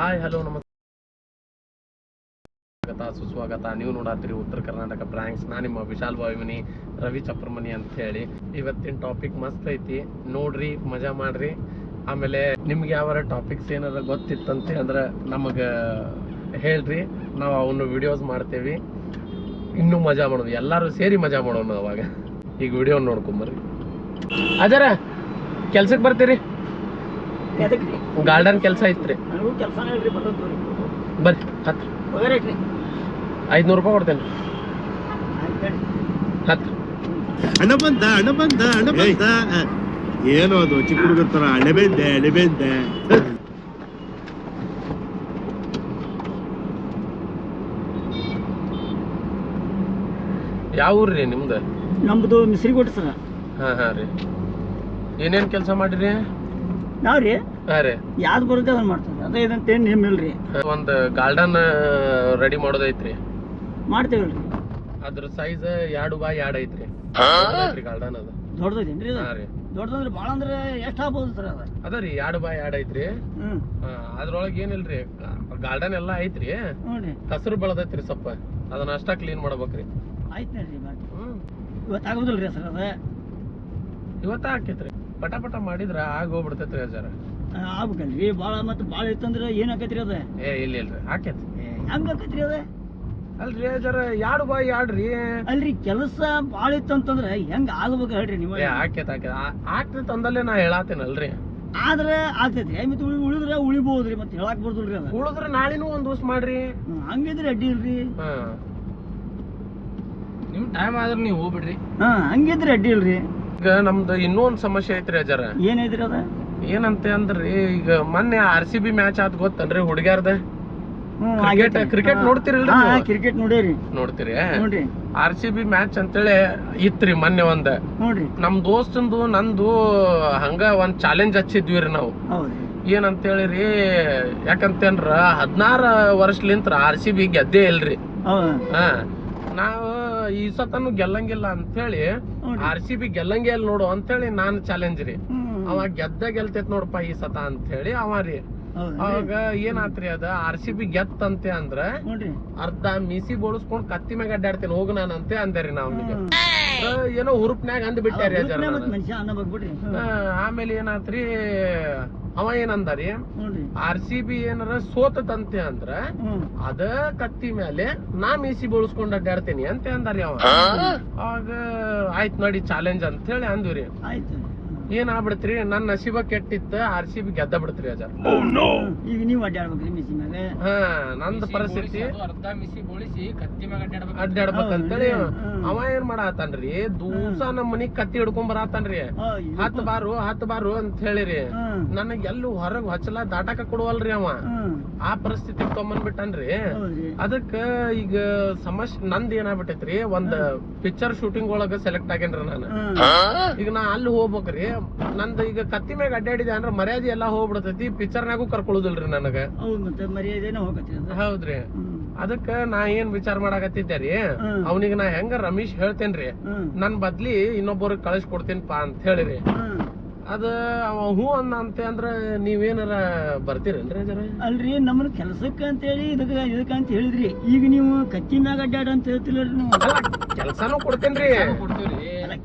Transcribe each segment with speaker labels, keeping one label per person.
Speaker 1: Hi hello ನಮಸ್ಕಾರ, ಸುಸ್ವಾಗತ. ನೀವು ನೋಡತ್ತೀರಿ ಉತ್ತರ ಕರ್ನಾಟಕ ಬ್ರಾಂಕ್ಸ್. ನಾನು ನಿಮ್ಮ ವಿಶಾಲ್ ಬಾವಿಮನಿ ರವಿ ಚಪ್ರಮನಿ ಅಂತ ಹೇಳಿ. ಇವತ್ತಿನ ಟಾಪಿಕ್ ಮಸ್ತ್ ಐತಿ, ನೋಡ್ರಿ, ಮಜಾ ಮಾಡ್ರಿ. ಆಮೇಲೆ ನಿಮ್ಗೆ ಯಾವ ಟಾಪಿಕ್ಸ್ ಏನಾರ ಗೊತ್ತಿತ್ತಂತೆ ಅಂದ್ರೆ ನಮಗೆ ಹೇಳ್ರಿ, ನಾವು ಅವನ್ನ ವಿಡಿಯೋಸ್ ಮಾಡ್ತೇವಿ. ಇನ್ನೂ ಮಜಾ ಮಾಡೋದು, ಎಲ್ಲರೂ ಸೇರಿ ಮಜಾ ಮಾಡೋಣ. ಅವಾಗ ಈಗ ವಿಡಿಯೋ ನೋಡ್ಕೊಂಬರ್ರಿ. ಅಜರ ಕೆಲ್ಸಕ್ಕೆ ಬರ್ತೀರಿ? ಗಾರ್ಡನ್ ಕೆಲಸ ಐತ್ರಿ. ಬರ್ರಿ, 500 ರೂಪಾಯಿ ಕೊಡ್ತೇನೆ. 10
Speaker 2: ಹಣ ಬಂದ ಏನೋ ಅದು ಚಿಕ್ಕ ಹುಡುಗರ ತರ ಅಣೆಬೆಂದೆ.
Speaker 1: ಯಾವ ಊರ್ರಿ ನಿಮ್ದು?
Speaker 3: ನಮ್ದು ಮಿಸ್ರಿಗೋಟೆ ಸರ.
Speaker 1: ಹಾ ರೀ. ಏನೇನ್ ಕೆಲಸ ಮಾಡಿರಿ?
Speaker 3: ನಾವ್ರಿ
Speaker 1: ಹಾ ರೀ,
Speaker 3: ಯಾವ್ದು ಬರುತ್ತೆ ಅದನ್ನ ಮಾಡ್ತೀವಿ. ಅದೇ ಇದಂತ ಏನ್ ನೇಮ್ ಇಲ್ರಿ.
Speaker 1: ಒಂದು ಗಾರ್ಡನ್ ರೆಡಿ ಮಾಡೋದೈತ್ರಿ.
Speaker 3: ಮಾಡ್ತೇವಲ್ರಿ.
Speaker 1: ಅದ್ರ ಸೈಜ್ 2x2 ಐತ್ರಿ. ಗಾರ್ಡನ್ ಅದ
Speaker 3: ದೊಡ್ಡದೇನ್ರಿ?
Speaker 1: ಹಾ ರೀ.
Speaker 3: ದೊಡ್ಡದಂದ್ರೆ ಭಾಳ ಅಂದ್ರೆ ಎಷ್ಟ್ ಆಗ್ಬೋದು ಸರ್ ಅದ?
Speaker 1: ಅದರಿ 2x2 ಐತ್ರಿ. ಅದ್ರೊಳಗೆ ಏನಿಲ್ರಿ, ಗಾರ್ಡನ್ ಎಲ್ಲಾ ಐತ್ರಿ.
Speaker 3: ನೋಡ್ರಿ
Speaker 1: ಹಸಿರು ಬೆಳದೈತ್ರಿ ಸ್ವಲ್ಪ, ಅದನ್ನ ಅಷ್ಟ ಕ್ಲೀನ್ ಮಾಡ್ಬೇಕ್ರಿ.
Speaker 3: ಆಯ್ತು ನೋಡ್ರಿ. ಇವತ್ತು ಆಗೋದಿಲ್ರಿ ಸರ್ ಅದ?
Speaker 1: ಇವತ್ತ ಹಾಕೈತ್ರಿ. ಪಟ ಮಾಡಿದ್ರ ಆಗ ಹೋಗ್ಬಿಡ್ತೈತ್ರಿ ಅಜಾರ.
Speaker 3: ಆಗ್ಬೇಕಲ್ರಿ. ಭಾಳ ಮತ್ತೆ ಭಾಳ ಇತ್ತಂದ್ರ ಏನ್ ಆಕೈತ್ರಿ ಅದ?
Speaker 1: ಇಲ್ರಿ ಹಾಕೈತಿ.
Speaker 3: ಹೆಂಗ್ ಆಕೈತ್ರಿ ಅದ?
Speaker 1: ಅಲ್ರಿ ಅಜಾರ 2x2 ರೀ.
Speaker 3: ಅಲ್ರಿ ಕೆಲಸ ಭಾಳ ಇತ್ತಂತಂದ್ರ ಹೆಂಗ್ ಆಗ್ಬೇಕು ಹೇಳ್ರಿ ನೀವು?
Speaker 1: ಆಗ್ತೈತಿ ಅಂದಲ್ಲೇ ನಾ ಹೇಳಾತೇನಲ್ರಿ.
Speaker 3: ಆದ್ರ ಆಗ್ತೈತ್ರಿ. ಮತ್ತೆ ಉಳಿದ್ರ ಉಳಿಬಹುದ್ರಿ, ಮತ್ತೆ ಹೇಳಾಕ್ ಬರ್ದಲ್ರಿ ಅದ.
Speaker 1: ಉಳಿದ್ರ ನಾಳಿನೂ ಒಂದ್ ದಿವಸ ಮಾಡ್ರಿ.
Speaker 3: ಹಂಗಿದ್ರಿ ಅಡ್ಡಿ ಇಲ್ರಿ.
Speaker 1: ನಿಮ್ ಟೈಮ್ ಆದ್ರ ನೀವು ಹೋಗ್ಬಿಡ್ರಿ.
Speaker 3: ಹಂಗಿದ್ರಿ ಅಡ್ಡಿ ಇಲ್ರಿ.
Speaker 1: ಈಗ ನಮ್ದು ಇನ್ನೊಂದ್ ಸಮಸ್ಯೆ ಐತ್ರಿ ಅಜಾರ.
Speaker 3: ಏನೈತ್ರಿ ಅದ?
Speaker 1: ಏನಂತೆ ಅಂದ್ರಿ, ಈಗ ಮೊನ್ನೆ RCB ಮ್ಯಾಚ್ ಆತ್ ಗೊತ್ತನ್ರಿ ಹುಡುಗ್ಯಾರ್ದ? ಕ್ರಿಕೆಟ್ ನೋಡ್ತಿರಲ್ರಿ?
Speaker 3: ಕ್ರಿಕೆಟ್ ನೋಡೇರಿ.
Speaker 1: ನೋಡ್ತೀರಿ?
Speaker 3: ನೋಡ್ರಿ
Speaker 1: RCB ಮ್ಯಾಚ್ ಅಂತೇಳಿ ಇತ್ರಿ ಮೊನ್ನೆ ಒಂದ್.
Speaker 3: ನೋಡ್ರಿ
Speaker 1: ನಮ್ ದೋಸ್ತಂದು ನಂದು ಹಂಗ ಒಂದ್ ಚಾಲೆಂಜ್ ಹಚ್ಚಿದ್ವಿ ನಾವು. ಏನಂತೇಳಿರಿ, ಯಾಕಂತೇನ್ರ 16 ವರ್ಷಲಿಂತ್ರ RCB ಗೆದ್ದೇ ಇಲ್ರಿ. ನಾವು ಈ ಸತನು ಗೆಲ್ಲಂಗಿಲ್ಲ ಅಂತೇಳಿ RCB ಗೆಲ್ಲಂಗೆ ಇಲ್ಲ ನೋಡು ಅಂತೇಳಿ ನಾನ್ ಚಾಲೆಂಜ್ ರೀ. ಅವ ಗೆಲ್ತೈತ್ ನೋಡಪ್ಪ ಈ ಸತ ಅಂತ ಹೇಳಿ ಅವ ರೀ. ಅವಾಗ ಏನಾತ್ರಿ, ಅದ RCB ಗೆತ್ತಂತೆ ಅಂದ್ರ ಅರ್ಧ ಮೀಸಿ ಬೋಳಿಸ್ಕೊಂಡ್ ಕತ್ತಿ ಮ್ಯಾಗ ಅಡ್ಡಾಡ್ತೇನೆ ಹೋಗ ನಾನಂತೆ ಅಂದೇರಿ ನಾವ್. ಏನೋ ಹುರುಪ್ನ್ಯಾಗ ಅಂದ್ ಬಿಟ್ಟಾರಿ ಅಜಾರ. ಆಮೇಲೆ ಏನಾತ್ರಿ, ಅವ ಏನಂದಾರಿ, RCB ಏನಾರ ಸೋತದಂತೆ ಅಂದ್ರ ಅದ ಕತ್ತಿ ಮೇಲೆ ನಾ ಮೀಸಿ ಬೋಳಿಸ್ಕೊಂಡ್ ಅಡ್ಡಾಡ್ತೇನಿ ಅಂತ ಅಂದಾರಿ ಅವ. ಅವಾಗ ಆಯ್ತ್ ನೋಡಿ ಚಾಲೆಂಜ್ ಅಂತ ಹೇಳಿ ಅಂದ್ವಿ. ಏನ್ ಆಗ್ಬಿಡ್ತ್ರಿ, ನನ್ ನಸೀಬ ಕೆಟ್ಟಿತ್ತ, RCB ಗೆದ್ದ ಬಿಡ್ತ್ರಿ ಅಜಾರ್.
Speaker 3: ಈಗ ನೀವ್ ಅಡ್ಡಾಡ್ಬೇಕ್ರಿ ಮಿಸಿ ಮ್ಯಾಗ.
Speaker 1: ನಂದ್ ಪರಿಸ್ಥಿತಿ
Speaker 4: ಅರ್ಧ ಮಿಸಿ ಬೋಳಿಸಿ ಕತ್ತಿ ಮ್ಯಾಗ
Speaker 1: ಅಡ್ಡಾಡ್ಬೇಕಂತೇಳಿ ಅವ ಏನ್ ಮಾಡಾತನ್ರಿ, ದೂಸ ನಮ್ ಮನಿಗ್ ಕತ್ತಿ ಹಿಡ್ಕೊಂಡ್ ಬರಾತನ್ರಿ. ಹತ್ ಬಾರು ಅಂತ ಹೇಳಿರಿ. ನನಗ್ ಎಲ್ಲೂ ಹೊರಗ್ ಹೊಚ್ಚಲ ದಾಟಾಕ ಕೊಡುವಲ್ರಿ ಅವ. ಆ ಪರಿಸ್ಥಿತಿ ತೊಗೊಂಬಂದ್ಬಿಟ್ಟನ್ರಿ. ಅದಕ್ಕ ಈಗ ಸಮಸ್ಯೆ ನಂದ್ ಏನಾಗ್ಬಿಟ್ಟೈತ್ರಿ, ಒಂದ್ ಪಿಕ್ಚರ್ ಶೂಟಿಂಗ್ ಒಳಗ ಸೆಲೆಕ್ಟ್ ಆಗೇನ್ರಿ ನಾನು. ಈಗ ನಾ ಅಲ್ಲಿ ಹೋಗ್ಬೇಕ್ರಿ. ನಂದು ಈಗ ಕತ್ತಿ ಮ್ಯಾಗ ಅಡ್ಡಾಡಿದೆ ಅಂದ್ರ ಮರ್ಯಾದೆ ಎಲ್ಲಾ ಹೋಗ್ಬಿಡ್ತೈತಿ. ಪಿಕ್ಚರ್ನಾಗೂ ಕರ್ಕೊಳ್ಳುದಿಲ್ರಿ ನನಗ. ಹೌದ್ರಿ. ಅದಕ್ಕ ನಾ ಏನ್ ವಿಚಾರ ಮಾಡಾಕತ್ತಿದ್ದೆ ರೀ, ಅವನಿಗೆ ನಾ ಹೆಂಗ ರಮೇಶ್ ಹೇಳ್ತೇನ್ರಿ, ನನ್ ಬದ್ಲಿ ಇನ್ನೊಬ್ಬರಿಗೆ ಕಳಿಸ್ ಕೊಡ್ತೇನಪ್ಪಾ ಅಂತ ಹೇಳಿರಿ. ಅದ ಅವ ಹೂ ಅಂತೆ ಅಂದ್ರ ನೀವೇನಾರ ಬರ್ತೀರೇನ್ರಿ ಜರ?
Speaker 3: ಅಲ್ರಿ ನಮ್ಮನ್ನ ಕೆಲ್ಸಕ್ಕ ಅಂತೇಳಿ ಇದಕ್ಕ ಅಂತ ಹೇಳಿದ್ರಿ. ಈಗ ನೀವು ಕತ್ತಿ ಮ್ಯಾಗ ಅಡ್ಡಾಡ ಅಂತ ಹೇಳ್ತಿಲ್ಲ ನೀವು?
Speaker 1: ಕೆಲ್ಸಾನು ಕೊಡ್ತೇನ್ರಿ.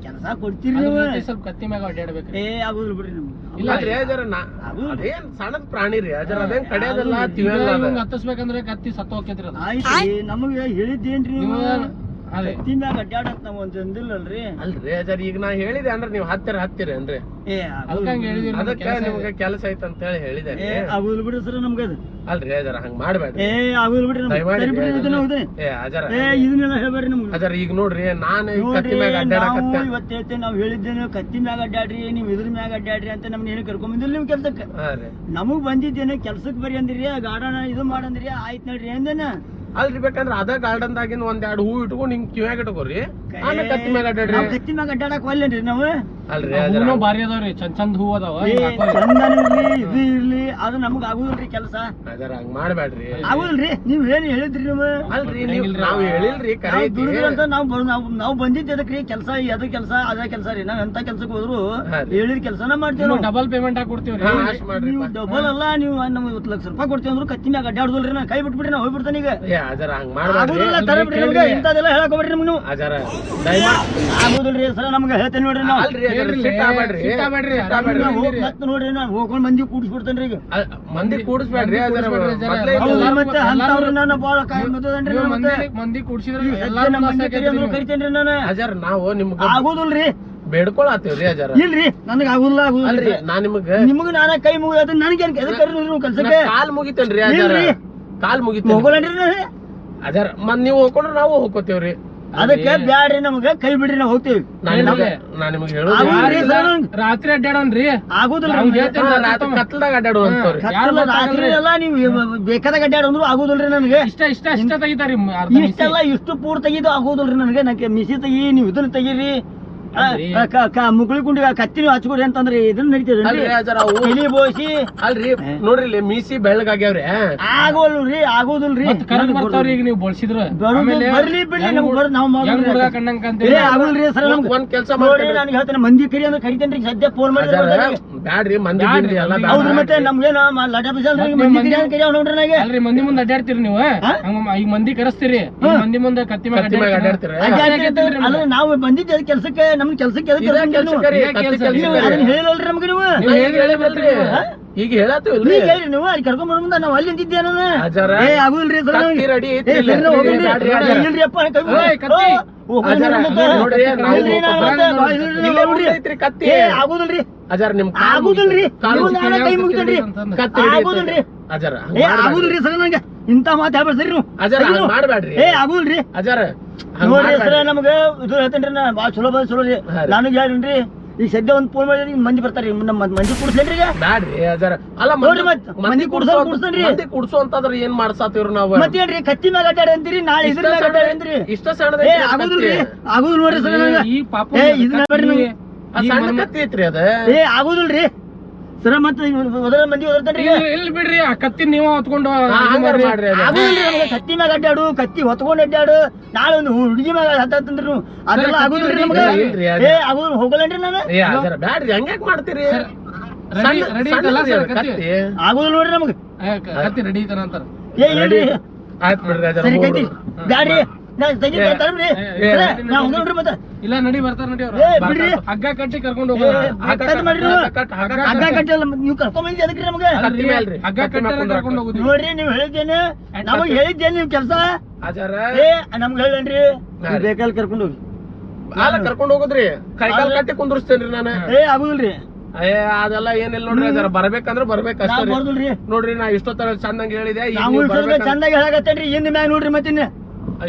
Speaker 3: ಕೆಲಸ ಕೊಡ್ತೀರಿ ನೀವು,
Speaker 4: ಸ್ವಲ್ಪ ಕತ್ತಿ ಮ್ಯಾಗ ಅಡ್ಡಾಡ್ಬೇಕ್ರಿ.
Speaker 3: ಆಗುದಿಲ್ಲ ಬಿಡ್ರಿ ನಮ್ಗೆ.
Speaker 1: ಇಲ್ಲಾದ್ರಿ ಜರ ಅದೇನ್ ಸಣ್ಣದ್ ಪ್ರಾಣಿ ರೀ ಅಜರ, ಅದೇನ್ ಕಡಿಯೋದಲ್ಲ ತಿನ್ನಲ್ಲ.
Speaker 4: ಹತ್ತಿಸ್ಬೇಕಂದ್ರೆ ಕತ್ತಿ ಸತ್ತು ಹೋಗ್ತೈತ್ರಿ ಅದ.
Speaker 3: ಆಯ್ತು, ನಮಗೆ ಹೇಳಿದ್ದೇನ್ರಿ ಕತ್ತಿ ಮ್ಯಾಗ ಅಡ್ಡಾಡಕ್ ನಾವ್ ಒಂದ್ ಅಂದಿಲ್ಲಲ್ರಿ.
Speaker 1: ಅಲ್ರಿ ಅಜರ್, ಈಗ ನಾ ಹೇಳಿದೆ ಅಂದ್ರೆ ನೀವ್ ಹತ್ತಿರ ಅನ್ರಿ. ಅದಕ್ಕೆ ನಿಮ್ಗೆ ಕೆಲಸ ಐತ್ ಅಂತ ಹೇಳಿ ಹೇಳಿದೆ.
Speaker 3: ಆಗುದಿಲ್ಲ ಬಿಡ್ರಿ ಸರ್ ನಮ್ಗೆ ಅದು.
Speaker 1: ಅಲ್ರಿ ಅಜರ ಹಂಗ ಮಾಡ್ಬೇಡ್ರಿ.
Speaker 3: ಆಗುದಿಲ್ಲ ಬಿಡ್ರಿ. ಇದನ್ನೆಲ್ಲ ಹೇಳ್ಬೇಡ್ರಿ ನಮ್ಗೆ.
Speaker 1: ಅಜರ ಈಗ ನೋಡ್ರಿ, ನಾನು ಕತ್ತಿ ಮ್ಯಾಗ ಅಡ್ಡಾಡಕತ್ತೆ
Speaker 3: ಇವತ್ತು ಹೇಳ್ತೇನೆ. ನಾವ್ ಹೇಳಿದ್ದೇನೆ ಕತ್ತಿ ಮ್ಯಾಗ ಅಡ್ಡಾಡ್ರಿ, ನೀವ್ ಇದ್ರ ಮ್ಯಾಗ ಅಡ್ಡಾಡ್ರಿ ಅಂತ ನಮ್ನ ಏನು ಕರ್ಕೊಂಡ್ ಬಂದಿಲ್ಲ ನೀವು ಕೆಲ್ಸಕ್ಕೆ. ನಮಗ್ ಬಂದಿದ್ದೇನೆ ಕೆಲ್ಸಕ್ ಬರಿ ಅಂದ್ರಿ, ಗಾರ್ಡನ್ ಇದು ಮಾಡಂದ್ರಿ. ಆಯ್ತ್ ನೋಡ್ರಿ ಅಂದೇನ.
Speaker 1: ಅಲ್ರಿ, ಬೇಕಂದ್ರ ಅದ ಗಾರ್ಡನ್ ದಾಗಿನ 1-2 ಹೂ ಇಟ್ಕೊಂಡು ಹಿಂಗ್ ಕಿವ್ಯಾಗ ಇಟ್ಕೋರಿ, ಆಮೇಲೆ ಕತ್ತಿ ಮ್ಯಾಗ ಅಡ್ಡಾಡ್ರಿ.
Speaker 3: ಕತ್ತಿ ಮ್ಯಾಗ ಅಡ್ಡಾಡಕ್ ಒಲ್ಲೇನ್ರಿ ನಾವು?
Speaker 1: ಅಲ್ರಿ
Speaker 4: ಹೂನು ಬಾರಿ ಅದಾವ್ರಿ ಚಂದ್ ಚಂದ್ ಹೂ ಅದಾವ
Speaker 3: ಏ, ಚಂದನ ಇರ್ಲಿ ಇದು ಇರ್ಲಿ ಅದು ನಮಗ್ ಆಗುದಿಲ್ರಿ ಕೆಲಸ
Speaker 1: ಅಜರ ಹಂಗ್ ಮಾಡ್ಬೇಡ್ರಿ.
Speaker 3: ಆಗುದಿಲ್ರಿ ನೀವ್ ಏನ್ ಹೇಳಿದ್ರಿ ನೀವು
Speaker 1: ಅಲ್ರಿ ನಾವ್ ಹೇಳಿಲ್ರಿ ಕರೆ
Speaker 3: ನಾವ್
Speaker 1: ಐತಿ.
Speaker 3: ದುಡಿದ್ರಿ ಅಂತ ನಾವ್ ಬಂದಿದ್ದ ಅದಕ್ರಿ ಕೆಲಸ ಅದ ಕೆಲಸ ಅದ ಕೆಲಸ ರೀ ನಾವ್ ಎಂತ ಕೆಲ್ಸಕ್ಕೆ ಹೋದ್ರು
Speaker 1: ಹಾ ರೀ.
Speaker 3: ಹೇಳಿದ ಕೆಲಸನ ಮಾಡ್ತೀವಿ ನಾವು.
Speaker 4: ಡಬಲ್ ಪೇಮೆಂಟ್ ಹಾಕಿ ಕೊಡ್ತೀವ್ರಿ.
Speaker 1: ಹಾ, ಅಷ್ಟ್ ಮಾಡ್ರಿ
Speaker 3: ನೀವು ಡಬಲ್ ಅಲ್ಲ ನೀವು ನಮ್ಗೆ 50 ಲಕ್ಷ ರೂಪಾಯಿ ಕೊಡ್ತೀವಿ ಅಂದ್ರು ಕತ್ತಿ ಮ್ಯಾಗ ಅಡ್ಡಾಡುದಿಲ್ರಿ ನಾ ಕೈ ಬಿಟ್ಬಿಡ್ರಿ ನಾ ಹೋಗ್ಬಿಡ್ತಾನೆ ಈಗ
Speaker 1: ಏ ಅಜರ ಹಂಗ್ ಮಾಡ್ಬೇಡ್ರಿ.
Speaker 3: ಆಗುದಿಲ್ಲ ತರಬಿಡ್ರಿ ನಿಮ್ಗೆ ಇಂಥದೆಲ್ಲ ಹೇಳಕ್ ಹೋಗ್ಬಿಡ್ರಿ ನಿಮ್ಗೆ ನೀವು
Speaker 1: ಅಜರ ದಯಮಾಡಿ
Speaker 3: ಆಗುದಿಲ್ರಿ ಸರ್ ನಮ್ಗೆ ಹೇಳ್ತೇನೆ ನೋಡ್ರಿ ನಾವು
Speaker 1: ಅಲ್ರಿ ಅಜರ
Speaker 4: ಹೇಳ್ರಿ,
Speaker 1: ಸಿಟ್ಟ್ ಆಗ್ಬೇಡ್ರಿ.
Speaker 4: ಸಿಟ್ಟಾಗ್ಬೇಡ್ರಿ,
Speaker 1: ಸಿಟ್ಟ್ ಆಗ್ಬೇಡ್ರಿ.
Speaker 3: ಮತ್ತೆ ನೋಡ್ರಿ ನಾ ಹೋಗ್ಕೊಂಡ್ ಮಂದಿ ಕೂಡಿಸ್ಬಿಡ್ತೇನ್ರಿ ಈಗ
Speaker 1: ಮಂದಿ ಕೂಡಿಸ್ಬೇಡ್ರಿ ಅಜರ ಮೊದ್ಲೇ
Speaker 3: ಹೌದು ಮತ್ತೆ ಅಂತವ್ರು ನಾನು ಬಾಳ ಕಾಯಿ ಮತ್ತದನ್ರಿ
Speaker 4: ನೀವು
Speaker 3: ಮತ್ತೆ
Speaker 4: ಮಂದಿ ಕೂಡ್ಸಿದ್ರೆ
Speaker 3: ಈ ಸದ್ಯ
Speaker 4: ಎಲ್ಲಾರು
Speaker 3: ನಮ್ಮ
Speaker 4: ಮೋಸ
Speaker 3: ಮಂದಿ ಕರಿ ಅಂದ್ರು
Speaker 4: ಆಕೈತ್ರಿ
Speaker 3: ಕರಿತೇನ್ರಿ ನಾನು
Speaker 1: ಅಜರ ನಾವು ನಿಮ್ಗ
Speaker 3: ಆಗುದಿಲ್ರಿ
Speaker 1: ಬೇಡ್ಕೊಳತ್ತೀವ್ರಿ ಅಜರ.
Speaker 3: ಇಲ್ರಿ ನನಗೆ ಆಗುದಿಲ್ಲ
Speaker 1: ಅಲ್ರಿ
Speaker 3: ಆಗುದಿಲ್ರಿ
Speaker 1: ನಾ ನಿಮಗ
Speaker 3: ನಿಮಗ ನಾನ ಕೈ ಮುಗಿದ ನನಗೆ ಎದಕ್ಕೆ ಕರಿ ನೀವು ಕೆಲ್ಸಕ್ಕೆ
Speaker 1: ಕಾಲ್ ಮುಗಿತೇನ್ರಿ ಅಜರ.
Speaker 3: ಇಲ್ರಿ.
Speaker 1: ಕಾಲ್ ಮುಗಿತೇನ್ರಿ
Speaker 3: ಹೋಗೋಲ್ರಿ ನಾನು
Speaker 1: ಅಜರ ಮತ್ ನೀವು ಹೋಗ್ಕೊಂಡ್ರೆ ನಾವು ಹೋಗ್ಕೋತೇವ್ರಿ.
Speaker 3: ಅದಕ್ಕೆ ಬ್ಯಾಡ್ರಿ ನಮಗ ಕೈ ಬಿಡ್ರಿ ನಾವು ಹೋಗ್ತೀವಿ
Speaker 1: ನಾ ನಿಮ್ಗೆ ಹೇಳೋದು
Speaker 3: ಆಗುದಿಲ್ರಿ ಸರ್
Speaker 4: ರಾತ್ರಿ ಅಡ್ಡಾಡೋನ್ರಿ
Speaker 3: ಆಗುದಿಲ್ಲ
Speaker 4: ಅವ್ನ್
Speaker 3: ನಮ್ಗೆ.
Speaker 4: ಹೇಳ್ತೇನೆ.
Speaker 1: ಕತ್ಲದಾಗ ಅಡ್ಡಾಡು ಅಂತವ್ರಿ.
Speaker 3: ಕತ್ತಲ ರಾತ್ರಿ ಎಲ್ಲ ನೀವು ಬೇಕಾದ ಗಡ್ಡಾಡ ಅಂದ್ರು ಆಗುದಿಲ್ರಿ ನನಗೆ
Speaker 4: ಇಷ್ಟ ತೆಗಿತಾರಿ
Speaker 3: ಇಷ್ಟೆಲ್ಲ ಇಷ್ಟು ಪೂರ್ ತೆಗಿದು ಆಗುದಿಲ್ರಿ ನನಗೆ ನನಗೆ ಮಿಸಿ ತೆಗಿ ನೀವು ಇದನ್ನ ತೆಗೀರಿ
Speaker 4: ಅಲ್ರಿ.
Speaker 3: ಮುಗುಳಿ ಕುಂಡಿಗೆ ಕತ್ತಿನ ಹಚ್ಕೊಡಿ ಅಂತಂದ್ರೆ ಇದನ್ನ ನಡೀತದ್ರಿ
Speaker 1: ಅಲ್ರಿ ಅಜರ ಅವು
Speaker 3: ತಲಿ ಬೋಸಿ
Speaker 1: ಅಲ್ರಿ ನೋಡ್ರಿ ಇಲ್ಲಿ ಮೀಸಿ ಬೆಳ್ಳಗಾಗ್ಯಾವ್ರಿ.
Speaker 3: ಆಗೋಲ್ರಿ ಆಗುದಿಲ್ರಿ
Speaker 4: ಕರೆಕ್ಟ್ ಬರ್ತಾವ್ರಿ ಈಗ ನೀವು ಬಳಸಿದ್ರ
Speaker 3: ಬರ್ಲಿ ಬಿಡ್ಲಿ ನಮ್ಗೆ ಬರ್ ನಾವು
Speaker 4: ಹೆಂಗ್ ಹುಡುಗ ಕಣ್ಣಂಗ್ ಅಂತೀರಿ.
Speaker 3: ಆಗುಲ್ರಿ ಸರ್ ನಮ್ಗೆ
Speaker 1: ಒಂದ್ ಕೆಲ್ಸ
Speaker 3: ನೋಡಿ
Speaker 1: ಮಾಡ್ರಿ
Speaker 3: ನಾನು ಹೇಳ್ತೇನೆ ಮಂದಿ ಕರಿ ಅಂದ್ರೆ ಕರಿತೇನ್ರಿ ಸದ್ಯ ಫೋನ್
Speaker 1: ಅಜರ
Speaker 3: ಮಾಡಿ
Speaker 1: ಬ್ಯಾಡ್ರಿ ಮಂದಿ ಬಿಡ್ರಿ ಎಲ್ಲ
Speaker 3: ಹೌದ್ರಿ
Speaker 1: ಬ್ಯಾಡ.
Speaker 3: ಮತ್ತೆ ನಮ್ಗೇನ ಲಟ ಬಿಸಲ್ರಿ ಮಂದಿ ಕರಿ ಅಂತ ಕರಿಯಾವ ನೋಡ್ರಿ ನನಗೆ
Speaker 4: ಅಲ್ರಿ ಮಂದಿ ಮುಂದೆ ಅಡ್ಡಾಡ್ತೀರಿ ನೀವು ಹಂಗ ಈಗ ಮಂದಿ ಕರೆಸ್ತೀರಿ ಈಗ ಮಂದಿ ಮುಂದೆ ಕತ್ತಿ ಮ್ಯಾಗ
Speaker 1: ಕತ್ತಿ ಮ್ಯಾಗ ಅಡ್ಡಾಡ್ತೀರಿ.
Speaker 3: ಅಲ್ಲ ನಾವು ಬಂದಿದ್ದ ಕೆಲ್ಸಕ್ಕೆ ನಮ್ ಕೆಲ್ಸಕ್ಕೆ ಎದಕ್ಕೆ
Speaker 1: ಇದೇ
Speaker 3: ಕರ್ಕೊಂಡ್
Speaker 1: ಕೆಲ್ಸ
Speaker 3: ನೀವು?
Speaker 1: ಕರಿ,
Speaker 4: ಇದೇ
Speaker 1: ಕತ್ತಿ
Speaker 4: ಕೆಲ್ಸ
Speaker 1: ಕೆಲ್ಸ
Speaker 3: ನೀವು
Speaker 1: ಕರಿ.
Speaker 3: ಅದನ್ನ ಹೇಳಿಲ್ರಿ ನಮ್ಗೆ ನೀವು
Speaker 1: ನಾ ಈಗ ಹೇಳಿದ್ವಲ್ರಿ. ಈಗ ಹೇಳತ್ತೀವಲ್ರಿ
Speaker 3: ನೀವ್ ಹೇಳ್ರಿ ನೀವು ಅಲ್ಲಿ ಕರ್ಕೊಂಡ್ ಬರೋ ಮುಂದೆ ನಾವು ಅಲ್ಲಿ ನಿಂತಿದ್ದೆ ನಾನು
Speaker 1: ಅಜರ
Speaker 3: ಏ ಆಗುದಿಲ್ರಿ ಸರ್
Speaker 1: ಕತ್ತಿ ರೆಡಿ ಐತ್ರಿ
Speaker 3: ಏ
Speaker 1: ಇಲ್ಲಿ.
Speaker 3: ಸರಿ ನಾವು ಹೋಗೋಣ್ರಿ.
Speaker 1: ಬ್ಯಾಡ್ರಿ ಅಜರ.
Speaker 3: ಇಲ್ರಿ ಅಪ್ಪ ಕೈ ಬಿಡು.
Speaker 4: ಏಯ್, ಕತ್ತಿ.
Speaker 3: ಓ, ಹೋಗೋಣ್ರಿ
Speaker 1: ಅಜರ,
Speaker 3: ಮತ್ತೆ.
Speaker 1: ನೋಡ್ರಿ, ನಾವು
Speaker 3: ಇಲ್ರಿ ನಾನು ಮತ್ತೆ ಬಾ, ಇಲ್ರಿ
Speaker 1: ಇಲ್ಲೇ
Speaker 3: ನಾವು ನೋಡ್ರಿ.
Speaker 1: ಐತ್ರಿ ಕತ್ತಿ.
Speaker 3: ಏ ಆಗುದಿಲ್ರಿ
Speaker 1: ಅಜರ ನಿಮ್ ಕಾಲ್
Speaker 3: ಆಗುದಿಲ್ರಿ
Speaker 1: ಕಾಲ್
Speaker 3: ನೀವು
Speaker 1: ಮುಗಿತು.
Speaker 3: ನಾನೇ ಕೈ ಮುಗಿತೇನ್ರಿ
Speaker 1: ಕತ್ತಿ ready ಐತ್ರಿ.
Speaker 3: ಆಗುದಿಲ್ರಿ
Speaker 1: ಅಜರ ಹಂಗ್
Speaker 3: ಏ
Speaker 1: ಮಾಡ್ಬ್ಯಾಡ್ರಿ.
Speaker 3: ಆಗುದಿಲ್ರಿ ಸರ್ ನಂಗೆ ಇಂತ ಮಾತು ಹೇಳ್ಬೇಡಿ ಸರಿ ನೀವು
Speaker 1: ಅಜರ ಹಂಗ್ ಮಾಡ್ಬ್ಯಾಡ್ರಿ.
Speaker 3: ಏ ಆಗುದಿಲ್ರಿ
Speaker 1: ಅಜರ ಹಂಗ್
Speaker 3: ನೋಡ್ರಿ ಸರ್
Speaker 1: ಮಾಡ್ಬ್ಯಾಡ್ರಿ.
Speaker 3: ನಮ್ಗೆ ಇದು ಹೇಳ್ತೇನ್ರಿ ನಾ ಭಾಳ ಚಲೋ ಬಂದ್ ಚಲೋ ರೀ
Speaker 1: ಹಾ ರೀ.
Speaker 3: ನನಗೆ ಹೇಳ್ರಿ ಈಗ ಸದ್ಯ ಒಂದ್ ಫೋನ್ ಮಾಡಿದ್ರೆ ಮಂದಿ ಬರ್ತಾರ್ರಿ ನಮ್ಮ ಮಂದಿ ಕೂಡ್ಸ್ಲೇನ್ರಿ ಈಗ
Speaker 1: ಬ್ಯಾಡ್ರಿ ಅಜರ ಅಲ್ಲ
Speaker 3: ನೋಡ್ರಿ ಮತ್ತ್ ಮಂದಿ ಕುಡ್ಸೋನ್ರಿ.
Speaker 1: ಮಂದಿ ಕುಡ್ಸೋ ಅಂತಂದ್ರ ಏನ್ ಮಾಡ್ಸಾತೀವ್ರಿ ನಾವು.
Speaker 3: ಮತ್ತೇನ್ರಿ ಕತ್ತಿ ಮ್ಯಾಗ ಅಡ್ಡಾಡ ಅಂತೀರಿ ನಾಳೆ ಇದ್ರ ಮ್ಯಾಗ ಅಡ್ಡಾಡ ಅಂತೀರಿ
Speaker 1: ಇಷ್ಟ ಸಣ್ಣದ
Speaker 3: ಏ ಆಗುದಿಲ್ರಿ ಆಗುದಿಲ್ಲ ನೋಡ್ರಿ ಸರ್ ನನಗೆ
Speaker 4: ಈ ಪಾಪ
Speaker 3: ಏ ಇದನ್ನ ಬೇಡ್ರಿ ನಮ್ಗೆ
Speaker 1: ಸಣ್ಣ ಕತ್ತಿ ಐತ್ರಿ ಅದ.
Speaker 3: ಏ ಆಗುದಿಲ್ರಿ ಸರ ಮತ್ತೆ ಮೊದಲ ಮಂದಿ ಓದರ್ತೇನ್ರಿ
Speaker 4: ಇಲ್ಲಿ ಬಿಡ್ರಿ ಆ ಕತ್ತಿ ನೀವ ಹೊತ್ಕೊಂಡು
Speaker 1: ಹಂಗಾರ ಮಾಡ್ರಿ ಅದ.
Speaker 3: ಆಗುದಿಲ್ರಿ ನಮ್ಗೆ ಕತ್ತಿ ಮ್ಯಾಗ ಅಡ್ಡಾಡು ಕತ್ತಿ ಹೊತ್ಕೊಂಡ್ ಅಡ್ಡಾಡು ನಾಳೆ ಒಂದು ಹುಡುಗಿ ಮ್ಯಾಗ ಹತ್ತಂದ್ರಿ ನೀವು ಅದೆಲ್ಲ ಆಗುದಿಲ್ರಿ ನಮ್ಗೆ
Speaker 1: ಇಲ್ರಿ ಅದು.
Speaker 3: ಏ ಆಗುದಿಲ್ಲ ಹೋಗಲೇನ್ರಿ ನಾನು
Speaker 1: ಏ ಅಜರ ಬ್ಯಾಡ್ರಿ ಹಂಗ್ಯಾಕ್ ಮಾಡ್ತೀರಿ.
Speaker 4: ರೆಡಿ ರೆಡಿ ಐತಲ್ಲ ಸರ್ ಕತ್ತಿ
Speaker 1: ಕತ್ತಿ
Speaker 3: ಆಗುದಿಲ್ಲ ನೋಡ್ರಿ ನಮ್ಗೆ
Speaker 4: ಕತ್ತಿ ರೆಡಿ ಐತನ ಅಂತಾರ.
Speaker 3: ಏ ಇಲ್ರಿ
Speaker 1: ಆಯ್ತ್ ಬಿಡ್ರಿ ಅಜರ.
Speaker 3: ಸರಿ ಕೈತಿ ಬ್ಯಾಡ್ರಿ ನಾ ತೆಗಿ ತರ್ಬ್ರಿ ನಾ ಹೋಗ್ರಿ ಮತ್ತೆ
Speaker 4: ಇಲ್ಲ ನಡಿ ಬರ್ತಾರ ನಡಿ ಅವ್ರ
Speaker 3: ಏ ಬಿಡ್ರಿ
Speaker 4: ಹಗ್ಗ ಕಟ್ಟಿ ಕರ್ಕೊಂಡು
Speaker 3: ಏ,
Speaker 4: ಹೋಗೋಣ.
Speaker 3: ಕಟ್ ಮಾಡ್ರಿ ನೀವು.
Speaker 1: ಹಗ್ಗ
Speaker 3: ಹಗ್ಗ ಕಟ್ಟಲ್ಲ ನೀವು ಕರ್ಕೊಂಡ್ ಬಂದಿ ಅದಕ್ರಿ ನಮ್ಗೆ
Speaker 1: ಕತ್ತಿ ಮೇಲ್ರಿ.
Speaker 4: ಹಗ್ಗ ಕಟ್ಟಿ ಕರ್ಕೊಂಡು ಹೋಗುದಿಲ್ಲ.
Speaker 3: ನೋಡ್ರಿ ನೀವು ಹೇಳಿದ್ದೇನೆ ನಮಗ್ ಹೇಳಿದ್ದೇನೆ ನೀವು ಕೆಲಸ
Speaker 1: ಅಜರ
Speaker 3: ಏ ನಮ್ಗೆ ಹೇಳೇನ್ರಿ ಬೇಕಲ್ಲಿ ಕರ್ಕೊಂಡು ಹೋಗಿ
Speaker 1: ಅಲ್ಲ ಕರ್ಕೊಂಡ್ ಹೋಗುದ್ರಿ ಕೈಕಾಲ್ ಕಟ್ಟಿ ಕುಂದ್ರಸ್ತೇನ್ರಿ ನಾನು.
Speaker 3: ಏ ಆಗುದಿಲ್ರಿ
Speaker 1: ಏ ಅದೆಲ್ಲ ಏನಿಲ್ಲ ನೋಡ್ರಿ ಅಜರ ಬರ್ಬೇಕಂದ್ರ ಬರ್ಬೇಕ
Speaker 3: ನಾ
Speaker 1: ಅಷ್ಟೇ.
Speaker 3: ಬರ್ದಿಲ್ರಿ
Speaker 1: ನೋಡ್ರಿ ನಾ ಇಷ್ಟೊತ್ತರ ಚಂದಂಗ್ ಹೇಳಿದೆ ಈಗ
Speaker 3: ನಾವು
Speaker 1: ನೀವ್
Speaker 3: ಇಷ್ಟೊಂದು
Speaker 1: ಬರ್ಬೇಕಂತ-
Speaker 3: ಚಂದಾಗಿ ಹೇಳಕತ್ತೇನ್ರಿ ಇನ್ನು ಮ್ಯಾಗ ನೋಡ್ರಿ ಮತ್ತಿನ್ನ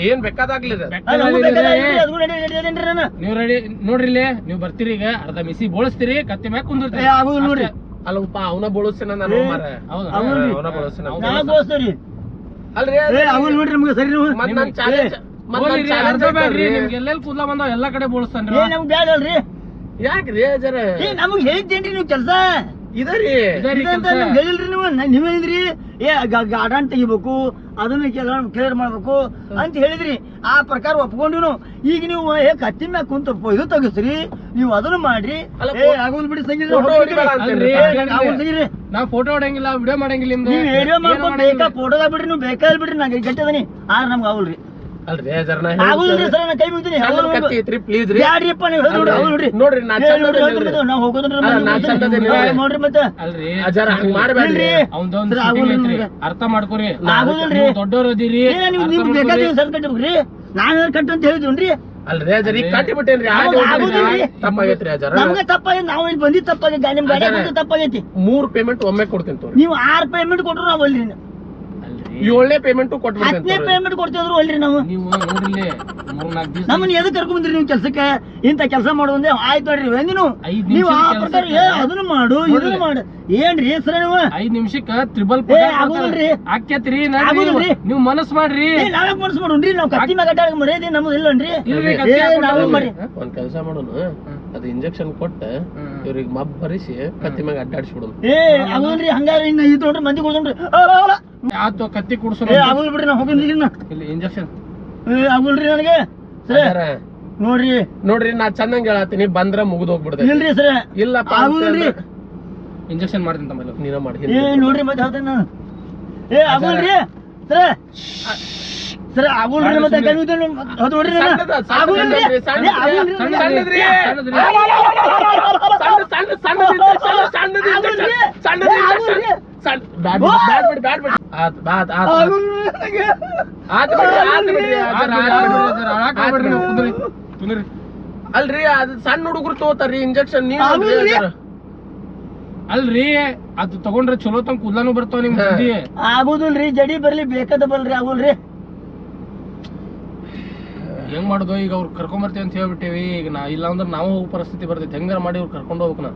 Speaker 1: ಏನ್ ಬೇಕಾದಾಗ್ಲಿ ಇದು.
Speaker 3: ನಮಗೂ ಬೇಕಾದ್ರೆ ಅದಕ್ಕೂ ನಡೀತೇನ್ರಿ ನಾನು
Speaker 4: ನೀವ್ ರೆಡಿ ನೋಡ್ರಿ ಇಲ್ಲಿ ನೀವ್ ಬರ್ತೀರಿ ಈಗ ಅರ್ಧ ಮಿಸಿ ಬೋಳಿಸ್ತೀರಿ ಕತ್ತಿ ಮ್ಯಾಗ
Speaker 3: ಏ
Speaker 4: ಕುಂದಿರ್ತೀರಿ.
Speaker 3: ಆಗುದಿಲ್ಲ ನೋಡ್ರಿ
Speaker 1: ಅಲ್ಲಪ್ಪ ಅವನ ಬಳಸ್ತೀನ ನಾನು ಮಾರ.
Speaker 4: ಹೌದಾ?
Speaker 3: ಆಗುದಿಲ್ರಿ
Speaker 1: ಅವನ ಬಳಸ್ತೀನ
Speaker 3: ನಾ ಬೋಸ್ತೇರಿ
Speaker 1: ಅಲ್ರಿ
Speaker 3: ಏ ಆಗುದಿಲ್ಲ ನೋಡ್ರಿ ನಮ್ಗೆ ಸರಿ ನೀವು
Speaker 1: ಮತ್ ನನ್ ಚಾಲೆಂಜ್
Speaker 4: ಹೋಗ್ಲಿ ರೀ, ಅರ್ಧ ಬ್ಯಾಡ್ರಿ ನಿಮ್ಗೆ ಎಲ್ಲೆಲ್ಲಿ ಕೂದ್ಲ ಬಂದಾವ ಎಲ್ಲಾ ಕಡೆ ಬೋಳಿಸ್ತಾನ್ರಿ.
Speaker 3: ಏ ನಮ್ಗೆ ಬ್ಯಾಡಲ್ರಿ
Speaker 1: ಯಾಕ್ರಿ ಅಜರ
Speaker 3: ಏ ನಮಗ್ ಹೇಳಿದ್ದೇನ್ರಿ ನೀವು ಕೆಲಸ
Speaker 1: ಇದರಿ
Speaker 4: ಇದರಿ
Speaker 3: ಇದಂತ
Speaker 4: ಕೆಲ್ಸ.
Speaker 3: ನಮ್ಗೆ ಹೇಳಿಲ್ರಿ ನೀವು ನೀವ್ ಹೇಳಿದ್ರಿ ಏ ಗಾರ್ಡನ್ ತೆಗಿಬೇಕು ಅದನ್ನ ಕ್ಲಿಯರ್ ಮಾಡ್ಬೇಕು ಅಂತ ಹೇಳಿದ್ರಿ ಆ ಪ್ರಕಾರ ಒಪ್ಕೊಂಡ್ವಿ ನಾವು. ಈಗ ನೀವು ಏ ಕತ್ತಿ ಮ್ಯಾಗ ಕುಂತ ಇದು ತೆಗಿಸ್ರಿ ನೀವು ಅದನ್ನ ಮಾಡ್ರಿ
Speaker 1: ಅಲ್ಲ,
Speaker 3: ಏ ಆಗುಲ್ ಬಿಡಿ ಸಂಗೀತ
Speaker 1: ಫೋಟೋ ಹೊಡಿಬೇಡ ಅಂತೀರಿ.
Speaker 3: ಆಗುಲ್ ಸಂಗೀತ
Speaker 4: ನಾವ್ ಫೋಟೋ ಹೊಡಂಗಿಲ್ಲ ವಿಡಿಯೋ ಮಾಡಂಗಿಲ್ಲ ನಿಮ್ದು.
Speaker 3: ನೀವ್ ವಿಡಿಯೋ
Speaker 4: ಏನು
Speaker 3: ಮಾಡ್ಕೊಂಡು
Speaker 4: ಮಾಡಂಗಿಲ್ಲ.
Speaker 3: ಬೇಕಾ ಫೋಟೋದಾಗ ಬಿಡ್ರಿ ನೀವು ಬೇಕಾದ್ರೆ ಬಿಡ್ರಿ ನಂಗೆ ಗಟ್ಟದನಿ ಆದ್ರೆ ನಮ್ಗೆ ಆಗುಲ್ರಿ
Speaker 1: ಅಲ್ರಿ ಅಜರ ನಾ
Speaker 3: ಆಗುಲ್ರಿ ಸರ್ ನಾ ಕೈ ಮುಗಿತೀನಿ
Speaker 1: ಕತ್ತಿ ಐತ್ರಿ ಪ್ಲೀಸ್ ರೀ.
Speaker 3: ಬ್ಯಾಡ್ರಿಪ್ಪ ನೀವು ಹೇಳಿ ನೋಡ್ರಿ ನೋಡ್ರಿ
Speaker 1: ನೋಡ್ರಿ ನಾ
Speaker 3: ಏ,
Speaker 1: ಚಂದ
Speaker 3: ನೋಡ್ರಿ
Speaker 1: ಅದೇನ್ರಿ.
Speaker 3: ಹೇಳ್ತೀನಿ ನಾವು ಹೋಗೋದ್ರಿ
Speaker 1: ಅಲ್ಲ, ನಾ ಚಂದ ಅದೇನ್ರಿ.
Speaker 3: ನೋಡ್ರಿ ಮತ್ತೆ
Speaker 4: ಅಲ್ರಿ
Speaker 1: ಅಜರ ಹಂಗ್ ಮಾಡ್ಬೇಡ್ರಿ.
Speaker 3: ಇಲ್ರಿ.
Speaker 4: ಅವಂದೊಂದ್
Speaker 3: ಸರ್,
Speaker 4: shooting
Speaker 3: ಆಗುದಿಲ್ಲ
Speaker 4: ಐತ್ರಿ.
Speaker 3: ನಿಮ್ಗೆ.
Speaker 4: ಅರ್ಥ ಮಾಡ್ಕೊರಿ.
Speaker 3: ಆಗುದಿಲ್ರಿ
Speaker 4: ನೀವು ದೊಡ್ಡೋರ್ ಅದೀರಿ.
Speaker 3: ಏ ನೀವು
Speaker 4: ಅರ್ಥ
Speaker 3: ನಿಮ್ಗೆ
Speaker 4: ಮಾಡ್ಕೊರಿ.
Speaker 3: ಬೇಕಾದ್ರೆ ಸರ್ ಕಟ್ಟಬೇಕ್ರಿ ನಾನು ಕಟ್ಟು ಅಂತ ಹೇಳಿದ್ವಿ
Speaker 1: ಅಲ್ರಿ ಅಜರ ಈಗ ಕಟ್ಟಿ ಬಿಟ್ಟೇನ್ರಿ
Speaker 3: ಆಗುದಿಲ್ರಿ.
Speaker 1: ತಪ್ಪಾಗೈತ್ರಿ ಅಜರ.
Speaker 3: ನಮ್ಗೆ ತಪ್ಪಾಗೈತಿ ನಾವು ಇಲ್ಲಿ ಬಂದಿದ್ದು ತಪ್ಪಾಗೈತಿ ನಿಮ್ ಗಾಡಿ ಬಂದು ತಪ್ಪಾಗೈತಿ
Speaker 1: 3 ಪೇಮೆಂಟ್ ಒಮ್ಮೆ ಕೊಡ್ತೀನಿ ತೋರಿ.
Speaker 3: ನೀವು 6 ಪೇಮೆಂಟ್ ಕೊಟ್ರು ನಾವು ಅಲ್ಲಿ
Speaker 4: ಅಲ್ರಿ
Speaker 1: 7ನೇ ಪೇಮೆಂಟು
Speaker 3: 10ನೇ
Speaker 1: ಕೊಟ್ಬಿಡ್ತೇನೆ
Speaker 3: ಪೇಮೆಂಟ್ ಕೊಡ್ತಿದ್ರು ಅಲ್ರಿ ನಾವು.
Speaker 4: ನೀವು ನೋಡಿಲ್ಲಿ 3-4 ದಿವಸ
Speaker 3: ನಮ್ಮನ್ನ ಎದಕ್ಕೆ ಕರ್ಕೊಂಡ್ ಬಂದ್ರಿ ನೀವು ಕೆಲ್ಸಕ್ಕೆ? ಇಂತ ಕೆಲಸ ಮಾಡೋದಂದ್ರೆ ಆಯ್ತು ನೋಡ್ರಿ ನೀವು
Speaker 4: 5
Speaker 3: ನೀವು ಆ
Speaker 4: ನಿಮಿಷದ
Speaker 3: ಪ್ರಕಾರ
Speaker 4: ಕೆಲ್ಸಕ್ಕೆ
Speaker 3: ಅದನ್ನು ಮಾಡು ಇದನ್ನು ಮಾಡು ಏನ್ರಿ ಸರ ನೀವು
Speaker 4: 5 ನಿಮಿಷಕ್ಕ ತ್ರಿಬಲ್
Speaker 3: ಆಗುದಿಲ್ರಿ.
Speaker 4: ಆಕ್ಯತ್ರಿ
Speaker 3: ಆಗುದಿಲ್ರಿ.
Speaker 4: ನೀವು ಮನಸ್ಸು ಮಾಡ್ರಿ.
Speaker 3: ನಾವೇ ಮನಸ್ಸು ಮಾಡೋಣ್ರಿ, ನಾವು ಕತ್ತಿ ಮ್ಯಾಗ ಅಡ್ಡಾಡಕ್ ಮರ್ಯಾದೆ ನಮ್ದು ಇಲ್ಲನ್ರಿ.
Speaker 4: ಇಲ್ರಿ, ಕತ್ತಿ ಹಾಕ್ಬಿಟ್ಟು
Speaker 3: ನಾವು
Speaker 4: ಹೋಗ್ರಿ.
Speaker 3: ಮರಿ
Speaker 1: ಒಂದ್ ಕೆಲಸ ಮಾಡೋಣ, ಅದು ಇಂಜೆಕ್ಷನ್ ಕೊಟ್ಟ ಇವ್ರಿಗೆ ಮಬ್ ಭರಿಸಿ ಕತ್ತಿ ಮ್ಯಾಗ ಅಡ್ಡಾಡಿಸ್ಬಿಡೋಣ.
Speaker 3: ಆಗುದಿಲ್ರಿ. ಹಂಗಾರ ಇನ್ನ ಇದು ನೋಡ್ರಿ ಮಂದಿ ಕೊಡ್ಸೋಣ್ರಿ.
Speaker 4: ಆತು ಕತ್ತಿ ಕುಡ್ಸೋ
Speaker 3: ಆಗುದಿಲ್ ಬಿಡ್ರಿ, ನಾ ಹೋಗಿನ್ರಿ
Speaker 4: ಇಲ್ಲಿ ಇಂಜೆಕ್ಷನ್
Speaker 3: ಆಗುಲ್ರಿ ನನಗೆ ಸರ. ನೋಡ್ರಿ
Speaker 1: ನೋಡ್ರಿ, ನಾ ಚೆನ್ನಾಗಿ ಹೇಳತ್ತೀನಿ, ಬಂದ್ರ ಮುಗಿದ್ ಹೋಗ್ಬಿಡ್ತೇನೆ.
Speaker 3: ಇಲ್ರಿ ಸರ,
Speaker 1: ಇಲ್ಲಪ್ಪ
Speaker 3: ಆಗುದಿಲ್ರಿ.
Speaker 4: ಇಂಜೆಕ್ಷನ್ ಮಾಡ್ತೀನಿ ತಮ್ಮ
Speaker 1: ನೀನ ಮಾಡಿ.
Speaker 3: ನೋಡ್ರಿ ಮತ್ತೆ ಹೇಳ್ತೇನೆ ನಾನು. ಆಗುಲ್ರಿ ಸರ, ಸರ ಆಗುಲ್ರಿ. ಮತ್ತೆ ಅದು ನೋಡ್ರಿ ಆಗುಲ್ರಿ.
Speaker 1: ಅಲ್ರಿ, ಅದು ಸಣ್ಣ ಹುಡುಗರು ತಗೋತಾರ್ರಿ ಇಂಜೆಕ್ಷನ್. ನೀವು
Speaker 4: ಅಲ್ರಿ ಅದು ತಗೊಂಡ್ರೆ ಚಲೋ ತಂಗ ಕೂದ್ಲಾನು ಬರ್ತಾವ ನಿಮ್ ಜಲ್ದಿ.
Speaker 3: ಆಗುದಿಲ್ರಿ, ಜಡಿ ಬರ್ಲಿ ಬೇಕಾದ ಬಲ್ರಿ. ಆಗುಲ್ರಿ.
Speaker 4: ಹೆಂಗ್ ಮಾಡುದು ಈಗ? ಅವ್ರು ಕರ್ಕೊಂಡ್ ಬರ್ತೀವಿ ಅಂತ ಹೇಳ್ಬಿಟ್ಟೇವಿ. ಈಗ ಇಲ್ಲ ಅಂದ್ರೆ ನಾವು ಹೋಗೋ ಪರಿಸ್ಥಿತಿ ಬರ್ತೈತಿ. ಹೆಂಗಾರ ಮಾಡಿ ಅವ್ರು ಕರ್ಕೊಂಡ್ ಹೋಗ್ಬೇಕು. ನಾ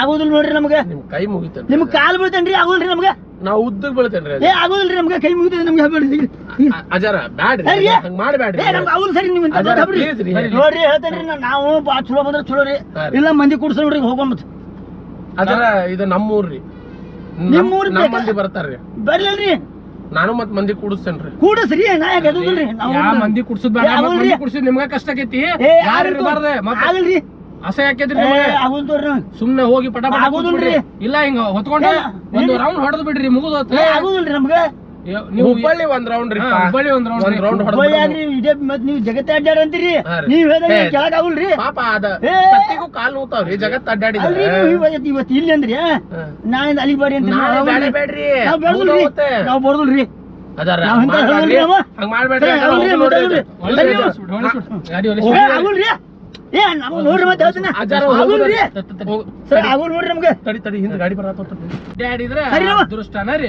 Speaker 3: ಆಗುದಿಲ್ಲ ನೋಡ್ರಿ ನಮ್ಗೆ.
Speaker 1: ನಿಮ್ ಕೈ ಮುಗಿತೇನೆ,
Speaker 3: ನಿಮ್ಗೆ ಕಾಲ್ ಬೀಳ್ತೇನ್ರಿ. ಆಗುಲ್ರಿ ನಮ್ಗೆ.
Speaker 1: ನಾವು ಉದ್ದಕ್ ಬೀಳ್ತೇನ್ರಿ.
Speaker 3: ಆಗುದಿಲ್ರಿ ನಮ್ಗೆ. ಕೈ ಮುಗಿತೇನೆ ನಮ್ಗೆ.
Speaker 1: ಅಜಾರ ಬ್ಯಾಡ್ರಿ, ಹಂಗ ಮಾಡ್ಬ್ಯಾಡ್ರಿ.
Speaker 3: ನಮ್ಗೆ ಆಗುಲ್ ಸರಿ. ನೀವು ನೋಡ್ರಿ ಹೇಳ್ತೇನ್ರಿ, ನಾವು ಬಾ ಚಲೋ ಬಂದ್ರೆ ಚಲೋ ರೀ. ಇಲ್ಲ ಮಂದಿ ಕುಡ್ಸ ನೋಡ್ರಿ ಹೋಗ್ಕೊಂಬತ್.
Speaker 1: ಅಜಾರ ಇದು ನಮ್ಮೂರ್ರಿ,
Speaker 3: ನಿಮ್ಮೂರ್
Speaker 1: ನಮ್ಮ ಮಂದಿ ಬರ್ತಾರ್ರಿ.
Speaker 3: ಬರ್ಲಲ್ರಿ,
Speaker 1: ನಾನು ಮತ್ ಮಂದಿ ಕೂಡಿಸ್ತೇನ್ರಿ.
Speaker 3: ಕೂಡಸ್ರಿ. ನಾ ಯಾಕೆ ಎದುದಿಲ್ರಿ.
Speaker 4: ಯಾ ಮಂದಿ ಕುಡ್ಸುದ್ ಬೇಡ, ಮತ್ತ್ ಮಂದಿ ಕುಡ್ಸುದ್ ನಿಮ್ಗ ಕಷ್ಟ ಆಗೈತಿ. ಯಾರು ಇರ್ಬಾರ್ದೆ ಮತ್ತೆ
Speaker 3: ಆಗಲ್ರಿ.
Speaker 4: ಅಸಹ್ಯ ಆಕೈತ್ರಿ ನಿಮ್ಗೆ.
Speaker 3: ಆಗುಲ್ ತೋರ್ರಿ.
Speaker 4: ಸುಮ್ನೆ ಹೋಗಿ ಪಟ ಪಟ
Speaker 3: ಆಗುದಿಲ್ರಿ.
Speaker 4: ಇಲ್ಲ ಹಿಂಗ ಹೊತ್ಕೊಂಡ ಒಂದು ರೌಂಡ್ ಹೊಡೆದ್ ಬಿಡ್ರಿ, ಮುಗಿದೋತ್.
Speaker 3: ಆಗುದಿಲ್ರಿ ನಮ್ಗೆ.
Speaker 4: ನೀವು
Speaker 1: ಹುಬ್ಬಳ್ಳಿ ಒಂದ್ ರೌಂಡ್ ರೀ.
Speaker 4: ಹುಬ್ಬಳ್ಳಿ ಒಂದ್ ರೌಂಡ್
Speaker 3: ಹುಬ್ಬಳ್ಳಿ ಆಗ್ರಿ, ಇದೇ ಮತ್ ನೀವು ಜಗತ್ತ ಅಡ್ಡಾಡ ಅಂತೀರಿ. ನೀವ್ ಹೇಳ್ದಂಗೆ ಕೆಳಗ್ ಆಗುಲ್ರಿ.
Speaker 1: ಪಾಪ ಅದ ಕತ್ತಿಗೂ ಕಾಲ್ ನೋತಾವ್ರಿ, ಜಗತ್ ಅಡ್ಡಾಡಿದ.
Speaker 3: ಅಲ್ರಿ, ನೀವು ಇವತ್ತು ಇಲ್ಲಿ ಅಂದ್ರಿ, ನಾಳೆ ಅಲ್ಲಿಗೆ ಬಾಡಿ ಅಂತ
Speaker 1: ಬೇಡ್ರಿ,
Speaker 3: ನಾವು ಬರ್ದಲ್ರಿ. ನಾವು ಬರ್ದಲ್ರಿ.
Speaker 1: ಅದಾರ
Speaker 3: ನಾವ್ ಇಂತ ಹೇಳ್ದಲ್ರಿ ನಾವು.
Speaker 1: ಹಂಗ ಮಾಡ್ಬೇಡ್ರಿ.
Speaker 4: ಗಾಡಿ
Speaker 3: ಆಗುಲ್ರಿ. ನಮ್ಗೆ ನೋಡ್ರಿ ಮತ್ತೆ ಹೇಳ್ತೀನಿ. ಆಗುಲ್ರಿ ಸರ್, ಆಗುಲ್ ನೋಡ್ರಿ ನಮ್ಗೆ.
Speaker 1: ತಡಿ ತಡಿ, ಹಿಂದ್ ಗಾಡಿ ಬರತ್ತ.
Speaker 4: ಅಡ್ಡಾಡಿದ್ರೆ
Speaker 3: ಸರಿ ನಮ್ಮ.
Speaker 4: ಅದೃಷ್ಟನ ರೀ.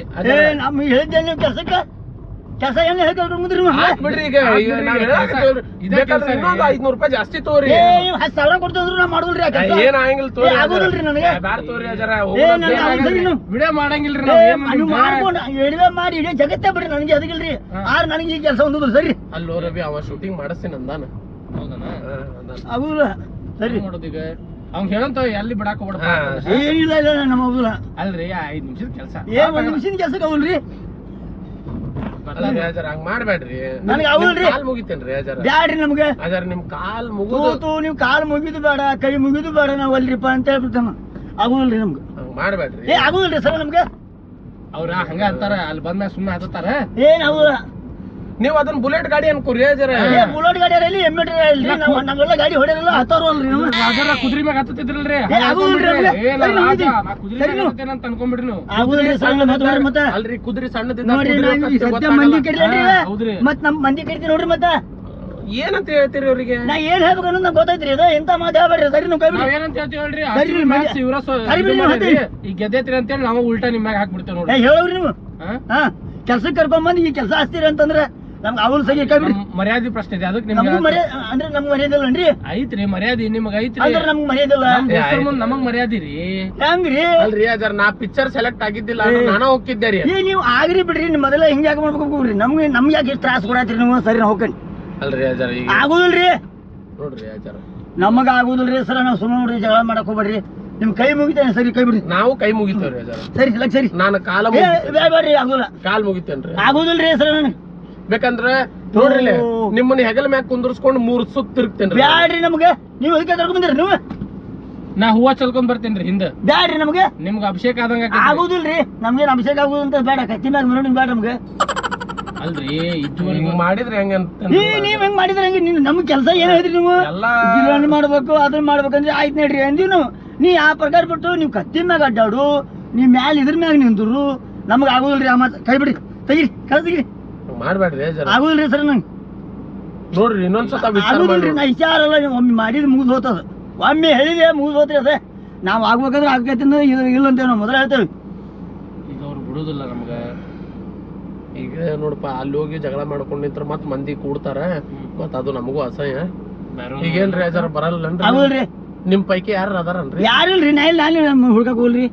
Speaker 3: ನಮ್ಗೆ ಹೇಳಿದ್ದೆ ನೀವು ಕೆಲ್ಸಕ್ಕೆ. ಕೆಲಸ ಹೆಂಗ ಹೇಳ್ಕೊಂಡ್ರಿ ಮುಂದ್ರಿ
Speaker 1: ಬಿಡ್ರಿ. ಈಗ ನಾವ್ ಬೇಕಾದ್ರೆ ಇನ್ನೊಂದು 500 ರೂಪಾಯಿ ಜಾಸ್ತಿ ತೋರಿ.
Speaker 3: 10,000 ಕೊಡ್ತಂದ್ರು ನಾ ಮಾಡುದಿಲ್ರಿ.
Speaker 1: ಏನ್ ಆಗಂಗಿಲ್ಲ ತೋರಿ.
Speaker 3: ಆಗುದಿಲ್ರಿ ನನಗೆ.
Speaker 1: ಬ್ಯಾಡ ತೋರಿ ಅಜರ.
Speaker 4: ವಿಡಿಯೋ ಮಾಡಂಗಿಲ್ರಿ ನಾವು.
Speaker 3: ನೀವು ಮಾಡ್ಕೊಂಡು ಎಡವೆ ಮಾಡಿ ಇಡೀ ಜಗತ್ತೇ ಬಿಡ್ರಿ. ನನಗೆ ಅದಕ್ಕಿಲ್ರಿ. ಆದ್ರೆ ನನಗೆ ಈ ಕೆಲಸ ಒಂದು ಸರಿ.
Speaker 1: ಅಲ್ಲೋ ರವಿ, ಅವ ಶೂಟಿಂಗ್ ಮಾಡಿಸ್ತೀನಿ ಅಂದಾನ.
Speaker 4: ಹೌದನ?
Speaker 3: ಆಗುದಿಲ್ಲ ಸರಿ
Speaker 4: ಮಾಡೋದು ಈಗ. ಅವ್ನ್ ಹೇಳಂತ ಎಲ್ಲಿ ಬಿಡಾಕ ಹೋಗ್ಬಿಡ.
Speaker 3: ಏನಿಲ್ಲ ಇಲ್ಲ ನಮ್ಮ ಆಗುದಿಲ್ಲ.
Speaker 4: ಅಲ್ರಿ 5 ನಿಮಿಷದ ಕೆಲಸ.
Speaker 3: ಒಂದ್ ನಿಮಿಷದ ಕೆಲ್ಸಕ್ಕೆ ಆಗುಲ್ರಿ.
Speaker 1: ಹಂಗ ಮಾಡ್ಬೇಡ್ರಿ.
Speaker 3: ನನಗೆ ಆಗುಲ್ರಿ.
Speaker 1: ಕಾಲ್ ಮುಗಿತೇನ್ರಿ ಅಜರ.
Speaker 3: ಬ್ಯಾಡ್ರಿ ನಮ್ಗೆ.
Speaker 1: ಅಜರ ನಿಮ್ ಕಾಲ್ ಮುಗಿದು
Speaker 3: ನೀವು ಕಾಲ್ ಮುಗಿದು ಬೇಡ, ಕೈ ಮುಗಿದು ಬೇಡ, ನಾವ್ ಅಲ್ರಿಪ್ಪ ಅಂತ ಹೇಳ್ಬಿಡ್ತಾನ. ಆಗುದಿಲ್ರಿ ನಮ್ಗೆ.
Speaker 1: ಹಂಗ ಮಾಡ್ಬೇಡ್ರಿ.
Speaker 3: ಆಗುದಿಲ್ರಿ ಸರ್ ನಮ್ಗೆ.
Speaker 4: ಅವ್ರ ಹಂಗ ಅಂತಾರ, ಅಲ್ಲಿ ಬಂದ್ಮ್ಯಾಗ ಸುಮ್ಮನೆ ಹತ್ತಾರ.
Speaker 3: ಏನ್ ಆಗುದಿಲ್ಲ.
Speaker 1: ನೀವ್ ಅದನ್ನ ಬುಲೆಟ್ ಗಾಡಿ ಅನ್ಕೋರಿ ಅಜರ.
Speaker 3: ಬುಲೆಟ್ ಗಾಡಿ ಇರಲಿ, ಎಮ್ಮೆ ಇರಲಿ, ನಾವೆಲ್ಲ ಗಾಡಿ ಹೊಡೆಯಲ್ಲ ಹತ್ತಾರು ಅಲ್ರಿ ನಾವು.
Speaker 4: ರಾಜರ ಕುದುರೆ ಮ್ಯಾಗ ಹತ್ತತಿದ್ರಲ್ರಿ.
Speaker 3: ಆಗುದಿಲ್ರಿ ನಮ್ಗೆ.
Speaker 4: ಏನ ರಾಜ, ನಾ ಕುದುರೆ ಮ್ಯಾಗ ಹತ್ತೇನ ಅಂತ ಅನ್ಕೊಂಡ್ಬಿಡ್ರಿ ನೀವು.
Speaker 3: ಆಗುದಿಲ್ರಿ ಸರ್. ಮತ್ತೆ
Speaker 1: ಅಲ್ರಿ, ಕುದುರೆ ಸಣ್ಣದಿಂದ
Speaker 3: ನೋಡ್ರಿ, ಸದ್ಯ ಮಂದಿ ಕಟ್ಲಿ
Speaker 4: ಹೌದ್ರಿ.
Speaker 3: ಮತ್ ನಮ್ ಮಂದಿ ಕಟ್ತಿ ನೋಡ್ರಿ. ಮತ್ತೆ
Speaker 1: ಏನಂತ ಹೇಳ್ತೀರಿ ಅವ್ರಿಗೆ?
Speaker 3: ನಾ ಏನ್ ಹೇಳ್ಬೇಕು ಅನ್ನೋದು ನಂಗೆ ಗೊತ್ತೈತ್ರಿ. ಇದು ಎಂತ ಮಾತು ಹೇಳ್ಬೇಡ್ರಿ. ಸರಿ ನೀವು ಕೈ ಬಿಡಿ.
Speaker 4: ನಾವೇನಂತ ಹೇಳ್ತೀವಿ ಹೇಳ್ರಿ,
Speaker 3: ಸರಿ,
Speaker 4: ಮ್ಯಾಚ್ ಇವ್ರ ಈಗ ಗೆದ್ದೈತ್ರಿ ಅಂತೇಳಿ ನಾವು ಉಲ್ಟಾ ನಿಮ್ ಮ್ಯಾಗ ಹಾಕ್ಬಿಡ್ತೇವೆ ನೋಡ್ರಿ.
Speaker 3: ಹೇಳವ್ರಿ ನೀವು. ಹಾ, ಕೆಲ್ಸಕ್ಕೆ ಕರ್ಕೊಂಡ್ ಈ ಕೆಲಸ ಹಚ್ತೀರಿ ಅಂತಂದ್ರೆ ನಮ್ಗೆ ಅವಲ್ ಸಗಿ ಕೈ ಬಿಡಿ.
Speaker 4: ಮರ್ಯಾದೆ ಪ್ರಶ್ನೆ ಇದೆ, ಅದಕ್ಕೆ
Speaker 3: ನಮ್ಗೂ
Speaker 4: ನಿಮ್ಗೆ
Speaker 3: ಮರ್ಯಾದೆ ಅಂದ್ರೆ ನಮ್ಗೆ ಮರ್ಯಾದಿಲ್ಲನ್ರಿ.
Speaker 4: ಐತ್ರಿ ಮರ್ಯಾದೆ, ನಿಮಗ ಐತ್ರಿ.
Speaker 3: ಅಂದ್ರೆ ನಮ್ಗೆ ಮರ್ಯಾದಿಲ್ಲ.
Speaker 4: ನಮಗ್ ಮರ್ಯಾದೆ ರೀ.
Speaker 3: ಹೆಂಗ್ರಿ?
Speaker 1: ಅಲ್ರಿ ಅಜರ, ನಾ ಪಿಕ್ಚರ್ ಸೆಲೆಕ್ಟ್ ಆಗಿದ್ದಿಲ್ಲ, ನಾನ ಹೋಗಿದ್ದೆ ರೀ.
Speaker 3: ನೀವು ಆಗ್ರಿ ಬಿಡ್ರಿ. ನಿಮ್ ಮೊದಲ ಹಿಂಗ್ ಯಾಕೆ ಮಾಡ್ಬೇಕು? ನಮ್ಗೆ ಯಾಕೆ ಇಷ್ಟು ತ್ರಾಸ ಕೊಡತ್ರಿ ನೀವು? ಸರಿ ನಾ ಹೋಗ್ಕೇನಿ.
Speaker 1: ಅಲ್ರಿ ಅಜರ, ಈಗ
Speaker 3: ಆಗುದಿಲ್ರಿ.
Speaker 1: ನೋಡ್ರಿ ಅಜರ,
Speaker 3: ನಮಗ ಆಗುದಿಲ್ರಿ ಸರ. ನಾವು ಸುಮ್ಮನೆ ನೋಡ್ರಿ, ಜಗಳ ಮಾಡಕ್ ಹೋಗ್ಬೇಡ್ರಿ. ನಿಮ್ ಕೈ ಮುಗಿತೇನೆ. ಸರಿ ಕೈ ಬಿಡ್ರಿ.
Speaker 1: ನಾವು ಕೈ ಮುಗಿತೇವ್ರಿ ಅಜರ.
Speaker 3: ಸರಿ ಇಲ್ಲ ಸರಿ.
Speaker 1: ನಾನು ಕಾಲ
Speaker 3: ಬೇಡ್ರಿ. ಆಗುದಿಲ್ಲ.
Speaker 1: ಕಾಲ್ ಮುಗಿತೇನ್ರಿ.
Speaker 3: ಆಗುದಿಲ್ರಿ ಸರ. ನನಗೆ
Speaker 1: ಬೇಕಂದ್ರೆ ನೋಡ್ರಿ, ನಿಮ್ಮನ್ನ ಹೆಗಲ ಮ್ಯಾಗ ಕುಂದರ್ಸ್ಕೊಂಡು 3 ಸುತ್ತ ತಿರುಗ್ತೇನ್ರಿ.
Speaker 3: ಬ್ಯಾಡ್ರಿ ನಮ್ಗೆ. ನೀವು ಅದಕ್ಕೆ ಕರ್ಕೊಂಡ್ ಬಂದ್ರಿ ನೀವು.
Speaker 4: ನಾ ಹೂವ ಚಲ್ಕೊಂಡ್ ಬರ್ತೇನ್ರಿ ಹಿಂದ.
Speaker 3: ಬ್ಯಾಡ್ರಿ ನಮ್ಗೆ.
Speaker 4: ನಿಮ್ಗೆ ಅಭಿಷೇಕ ಆದಂಗ
Speaker 3: ಆಗುದಿಲ್ರಿ. ನಮ್ಗೇನ್ ಅಭಿಷೇಕ ಆಗುದಂತ ಬೇಡ. ಕತ್ತಿ ಮ್ಯಾಗ ಮೆರವಣಿ ಬೇಡ ನಮ್ಗೆ.
Speaker 4: ಅಲ್ರಿ
Speaker 1: ಹಿಂಗ್ ಮಾಡಿದ್ರೆ ಹೆಂಗ ಅಂತ
Speaker 3: ನೀವ್ ಹೆಂಗ್ ಮಾಡಿದ್ರೆ ಹಂಗೆ. ನೀವು ನಮ್ಗೆ ಕೆಲಸ ಏನ್ ಹೇಳಿದ್ರಿ ನೀವು? ಗಿರಣಿ ಮಾಡ್ಬೇಕು, ಅದನ್ನ ಮಾಡ್ಬೇಕಂದ್ರೆ ಆಯ್ತು ನೋಡ್ರಿ ಅಂದಿವಿ ನಾವು. ನೀ ಆ ಪ್ರಕಾರ ಬಿಟ್ಟು ನೀವು ಕತ್ತಿ ಮ್ಯಾಗ ಅಡ್ಡಾಡು, ನೀವ್ ಮ್ಯಾಲ ಇದ್ರ ಮ್ಯಾಗ ನಿಂದ್ರು. ನಮ್ಗೆ ಆಗುದಿಲ್ರಿ. ಆ ಮಾತು ಕೈ ಬಿಡಿ. ತೆಗಿರಿ, ಕೈ ತೆಗಿರಿ.
Speaker 1: ಮಾಡ್ಬೇಡ್ರಿ ಅಜರ.
Speaker 3: ಆಗುದಿಲ್ರಿ ಸರ್. ನಂಗೆ
Speaker 1: ನೋಡ್ರಿ, ಇನ್ನೊಂದ್ಸತ ವಿಚಾರ
Speaker 3: ಆಗುದಿಲ್ರಿ.
Speaker 1: ಮಾಡಿ.
Speaker 3: ನಾ ವಿಚಾರ ಅಲ್ಲ, ನೀವು ಒಮ್ಮೆ ಮಾಡಿದ್ ಮುಗಿದ್ ಹೋತದ. ಒಮ್ಮೆ ಹೇಳಿದೆ ಮುಗಿದ್ ಹೋತ್ರಿ. ಅದೇ ನಾವ್ ಆಗ್ಬೇಕಂದ್ರೆ ಆಗ್ತೈತಿ, ಇಲ್ಲ ಅಂತೇವೆ ನಾವು ಮೊದಲ ಹೇಳ್ತೇವೆ.
Speaker 4: ಈಗ ಅವ್ರು ಬಿಡುದಿಲ್ಲ ನಮ್ಗ.
Speaker 1: ಈಗ ನೋಡಪ್ಪ ಅಲ್ಲಿ ಹೋಗಿ ಜಗಳ ಮಾಡ್ಕೊಂಡ್ ನಿಂತ್ರ ಮತ್ ಮಂದಿ ಕೂಡ್ತಾರ ಮತ್ ಅದು ನಮಗೂ ಅಸಹ್ಯ. ಈಗೇನ್ರಿ ಅಜಾರ ಬರಲ್ಲನ್ರಿ?
Speaker 3: ಆಗೋಲ್ರಿ.
Speaker 1: ನಿಮ್ ಪೈಕಿ ಯಾರು ಅದಾರನ್ರಿ?
Speaker 3: ಯಾರಿಲ್ರಿ, ನಾನು ಹುಡ್ಕಕ್ ಹೋಗ್ರಿ.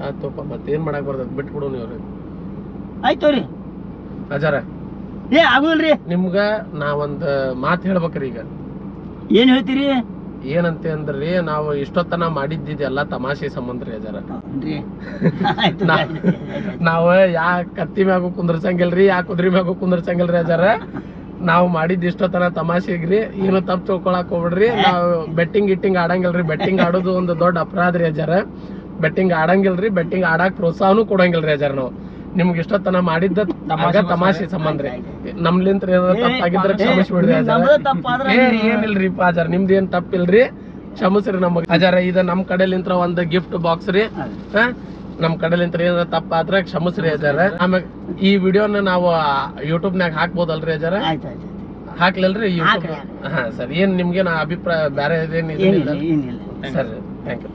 Speaker 1: ಆಯ್ತಪ್ಪ ಮತ್ತೇನ್ ಮಾಡಕ್ ಬರ್ತದ, ಬಿಟ್ಬಿಡು ನೀವ್ರಿ.
Speaker 3: ಆಯ್ತು ರೀ
Speaker 1: ಅಜಾರ.
Speaker 3: ಆಗೋಲ್ರಿ.
Speaker 1: ನಿಮ್ಗ ನಾ ಒಂದ್ ಮಾತ್ ಹೇಳ್ಬೇಕ್ರಿ. ಈಗ
Speaker 3: ಏನ್ ಹೇಳ್ತೀರಿ?
Speaker 1: ಏನಂತ ಅಂದ್ರಿ, ನಾವು ಇಷ್ಟೊತ್ತನ ಮಾಡಿದ್ದಿದ್ದೆಲ್ಲ ತಮಾಷೆ ಸಂಬಂಧ ರೀ ಅಜಾರ. ನಾವ್ ಯಾ ಕತ್ತಿ ಮ್ಯಾಗು ಕುಂದ್ರಸಂಗಿಲ್ರಿ, ಯಾ ಕುದ್ರಿ ಮ್ಯಾಗು ಕುಂದ್ರಸಂಗಿಲ್ರಿ ಅಜಾರ. ನಾವು ಮಾಡಿದ್ ಇಷ್ಟೊತ್ತನ ತಮಾಷೆಗ್ರಿ, ಏನು ತಪ್ಪು ತಿಳ್ಕೊಳಕ್ ಹೋಗ್ಬಿಡ್ರಿ. ನಾವು ಬೆಟ್ಟಿಂಗ್ ಆಡಂಗಿಲ್ರಿ. ಬೆಟ್ಟಿಂಗ್ ಆಡೋದು ಒಂದು ದೊಡ್ಡ ಅಪರಾಧ ರೀ ಅಜಾರ. Betting ಆಡಂಗಿಲ್ರಿ, betting ಆಡಾಕ್ ಪ್ರೋತ್ಸಾಹನೂ ಕೊಡಂಗಿಲ್ರಿ ಅಜಾರ. ನಾವು ನಿಮ್ಗೆ ಇಷ್ಟೊತ್ತನ ಮಾಡಿದ್ದ ತಮಾಷೆ ಸಂಬಂಧ ರೀ. ನಮ್ಲಿಂತ್ರ ಏನಾರ ತಪ್ಪಾಗಿದ್ರೆ ಕ್ಷಮಿಸ್ಬಿಡ್ರಿ ಅಜಾರ. ಏನಿಲ್ರಿ ಅಜಾರ, ನಿಮ್ದು ಏನ್ ತಪ್ಪಿಲ್ರಿ, ಕ್ಷಮಿಸ್ರಿ ನಮಗ್ ಅಜಾರ. ಇದ ನಮ್ ಕಡೆಲಿಂತ್ರ ಒಂದ್ ಗಿಫ್ಟ್ ಬಾಕ್ಸ್ ರೀ. ನಮ್ ಕಡೆಲಿಂತ್ರ ಏನಾರ ತಪ್ಪಾದ್ರ ಕ್ಷಮಿಸ್ರಿ ಅಜಾರ. ಆಮ್ಯಾಗ ಈ ವಿಡಿಯೋನ ನಾವು ಯೂಟ್ಯೂಬ್ ನಾಗ ಹಾಕ್ಬೋದಲ್ರಿ ಅಜಾರ? ಹಾಕ್ಲಲ್ರಿ ಯೂಟ್ಯೂಬ್? ಹಾ ಸರ್. ಏನ್ ನಿಮ್ಗೆ ನಾ ಅಭಿಪ್ರಾಯ ಬೇರೆ ಇದೇನಿಲ್ಲ? ಸರಿ, ಥ್ಯಾಂಕ್ ಯು.